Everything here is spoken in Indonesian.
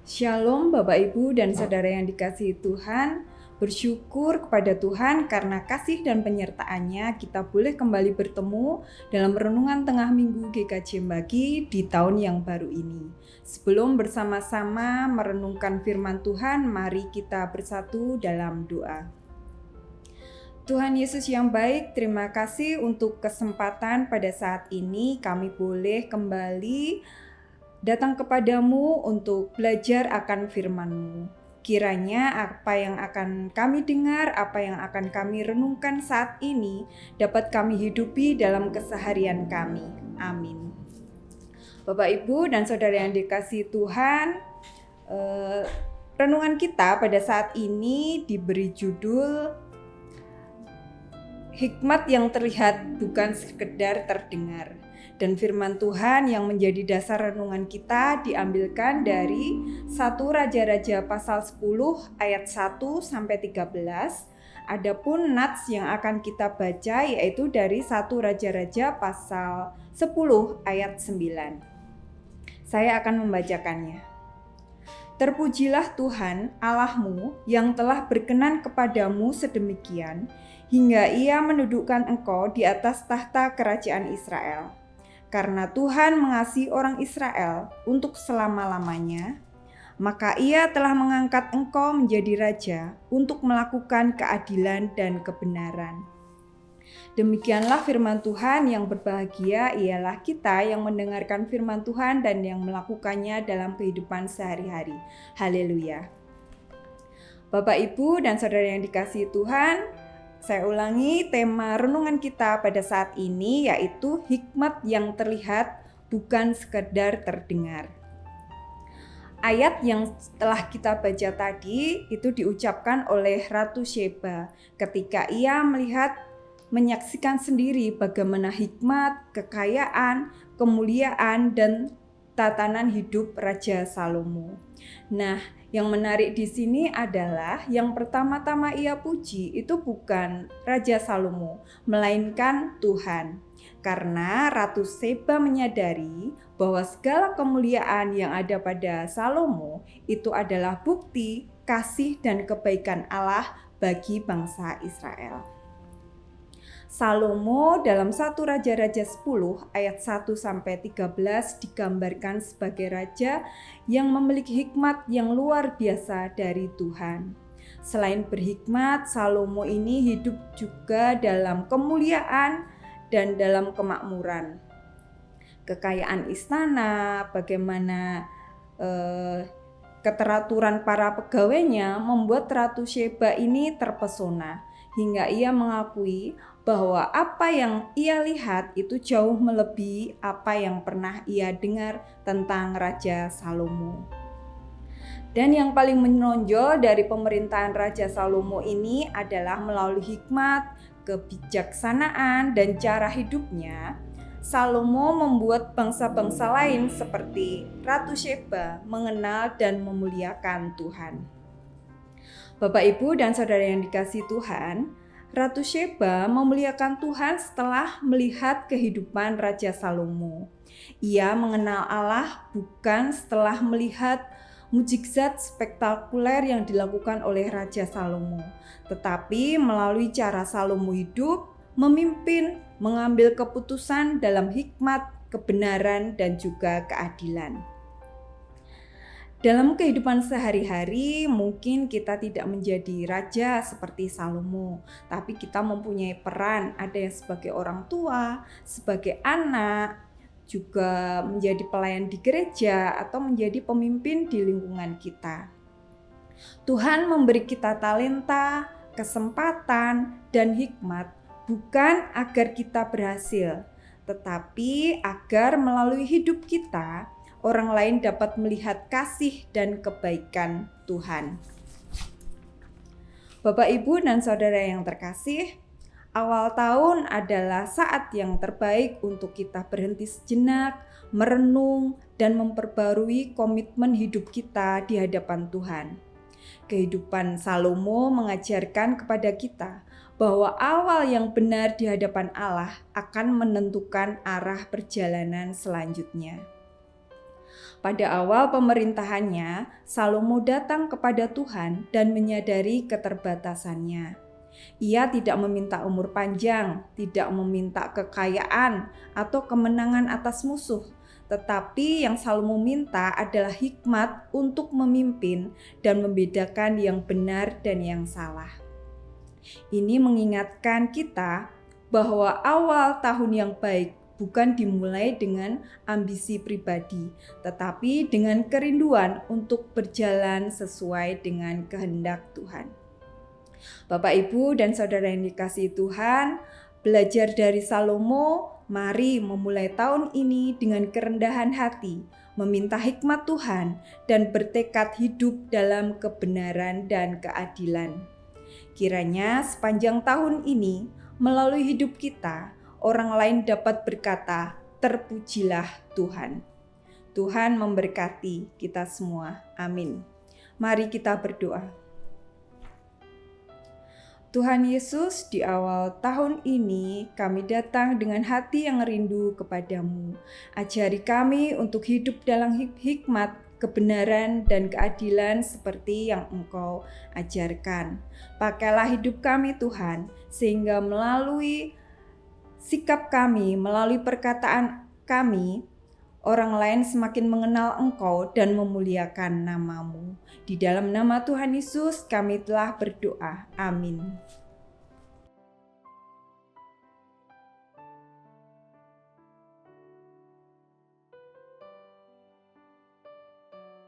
Shalom Bapak Ibu dan Saudara yang dikasihi Tuhan. Bersyukur kepada Tuhan karena kasih dan penyertaan-Nya kita boleh kembali bertemu dalam renungan tengah minggu GKJ Mbagi di tahun yang baru ini. Sebelum bersama-sama merenungkan firman Tuhan, mari kita bersatu dalam doa. Tuhan Yesus yang baik, terima kasih untuk kesempatan pada saat ini kami boleh kembali datang kepadamu untuk belajar akan firman-Mu. Kiranya apa yang akan kami dengar, apa yang akan kami renungkan saat ini dapat kami hidupi dalam keseharian kami. Amin. Bapak, Ibu, dan Saudara yang dikasihi Tuhan, renungan kita pada saat ini diberi judul Hikmat yang terlihat bukan sekedar terdengar. Dan firman Tuhan yang menjadi dasar renungan kita diambilkan dari 1 Raja-Raja pasal 10 ayat 1 sampai 13. Adapun nats yang akan kita baca yaitu dari 1 Raja-Raja pasal 10 ayat 9. Saya akan membacakannya. Terpujilah Tuhan Allahmu yang telah berkenan kepadamu sedemikian, hingga Ia mendudukkan engkau di atas tahta kerajaan Israel. Karena Tuhan mengasihi orang Israel untuk selama-lamanya, maka Ia telah mengangkat engkau menjadi raja untuk melakukan keadilan dan kebenaran. Demikianlah firman Tuhan. Yang berbahagia ialah kita yang mendengarkan firman Tuhan dan yang melakukannya dalam kehidupan sehari-hari. Haleluya. Bapak, Ibu, dan Saudara yang dikasihi Tuhan, saya ulangi tema renungan kita pada saat ini yaitu hikmat yang terlihat bukan sekedar terdengar. Ayat yang telah kita baca tadi itu diucapkan oleh Ratu Sheba ketika ia menyaksikan sendiri bagaimana hikmat, kekayaan, kemuliaan, dan tatanan hidup Raja Salomo. Nah, yang menarik di sini adalah yang pertama-tama ia puji itu bukan Raja Salomo, melainkan Tuhan. Karena Ratu Sheba menyadari bahwa segala kemuliaan yang ada pada Salomo itu adalah bukti kasih dan kebaikan Allah bagi bangsa Israel. Salomo dalam 1 Raja-Raja 10 ayat 1 sampai 13 digambarkan sebagai raja yang memiliki hikmat yang luar biasa dari Tuhan. Selain berhikmat, Salomo ini hidup juga dalam kemuliaan dan dalam kemakmuran. Kekayaan istana, bagaimana keteraturan para pegawainya membuat Ratu Sheba ini terpesona hingga ia mengakui bahwa apa yang ia lihat itu jauh melebihi apa yang pernah ia dengar tentang Raja Salomo. Dan yang paling menonjol dari pemerintahan Raja Salomo ini adalah melalui hikmat, kebijaksanaan, dan cara hidupnya, Salomo membuat bangsa-bangsa lain seperti Ratu Sheba mengenal dan memuliakan Tuhan. Bapak, Ibu, dan Saudara yang dikasihi Tuhan, Ratu Sheba memuliakan Tuhan setelah melihat kehidupan Raja Salomo. Ia mengenal Allah bukan setelah melihat mukjizat spektakuler yang dilakukan oleh Raja Salomo, tetapi melalui cara Salomo hidup, memimpin, mengambil keputusan dalam hikmat, kebenaran, dan juga keadilan. Dalam kehidupan sehari-hari mungkin kita tidak menjadi raja seperti Salomo, tapi kita mempunyai peran, ada yang sebagai orang tua, sebagai anak, juga menjadi pelayan di gereja atau menjadi pemimpin di lingkungan kita. Tuhan memberi kita talenta, kesempatan, dan hikmat bukan agar kita berhasil, tetapi agar melalui hidup kita orang lain dapat melihat kasih dan kebaikan Tuhan. Bapak, Ibu, dan Saudara yang terkasih, awal tahun adalah saat yang terbaik untuk kita berhenti sejenak, merenung, dan memperbarui komitmen hidup kita di hadapan Tuhan. Kehidupan Salomo mengajarkan kepada kita bahwa awal yang benar di hadapan Allah akan menentukan arah perjalanan selanjutnya. Pada awal pemerintahannya, Salomo datang kepada Tuhan dan menyadari keterbatasannya. Ia tidak meminta umur panjang, tidak meminta kekayaan atau kemenangan atas musuh, tetapi yang Salomo minta adalah hikmat untuk memimpin dan membedakan yang benar dan yang salah. Ini mengingatkan kita bahwa awal tahun yang baik bukan dimulai dengan ambisi pribadi, tetapi dengan kerinduan untuk berjalan sesuai dengan kehendak Tuhan. Bapak, Ibu, dan saudara yang dikasihi Tuhan, belajar dari Salomo, mari memulai tahun ini dengan kerendahan hati, meminta hikmat Tuhan, dan bertekad hidup dalam kebenaran dan keadilan. Kiranya sepanjang tahun ini, melalui hidup kita, orang lain dapat berkata, "Terpujilah Tuhan." Tuhan memberkati kita semua. Amin. Mari kita berdoa. Tuhan Yesus, di awal tahun ini kami datang dengan hati yang rindu kepadamu. Ajari kami untuk hidup dalam hikmat, kebenaran, dan keadilan seperti yang Engkau ajarkan. Pakailah hidup kami Tuhan, sehingga melalui sikap kami, melalui perkataan kami, orang lain semakin mengenal Engkau dan memuliakan nama-Mu. Di dalam nama Tuhan Yesus kami telah berdoa. Amin.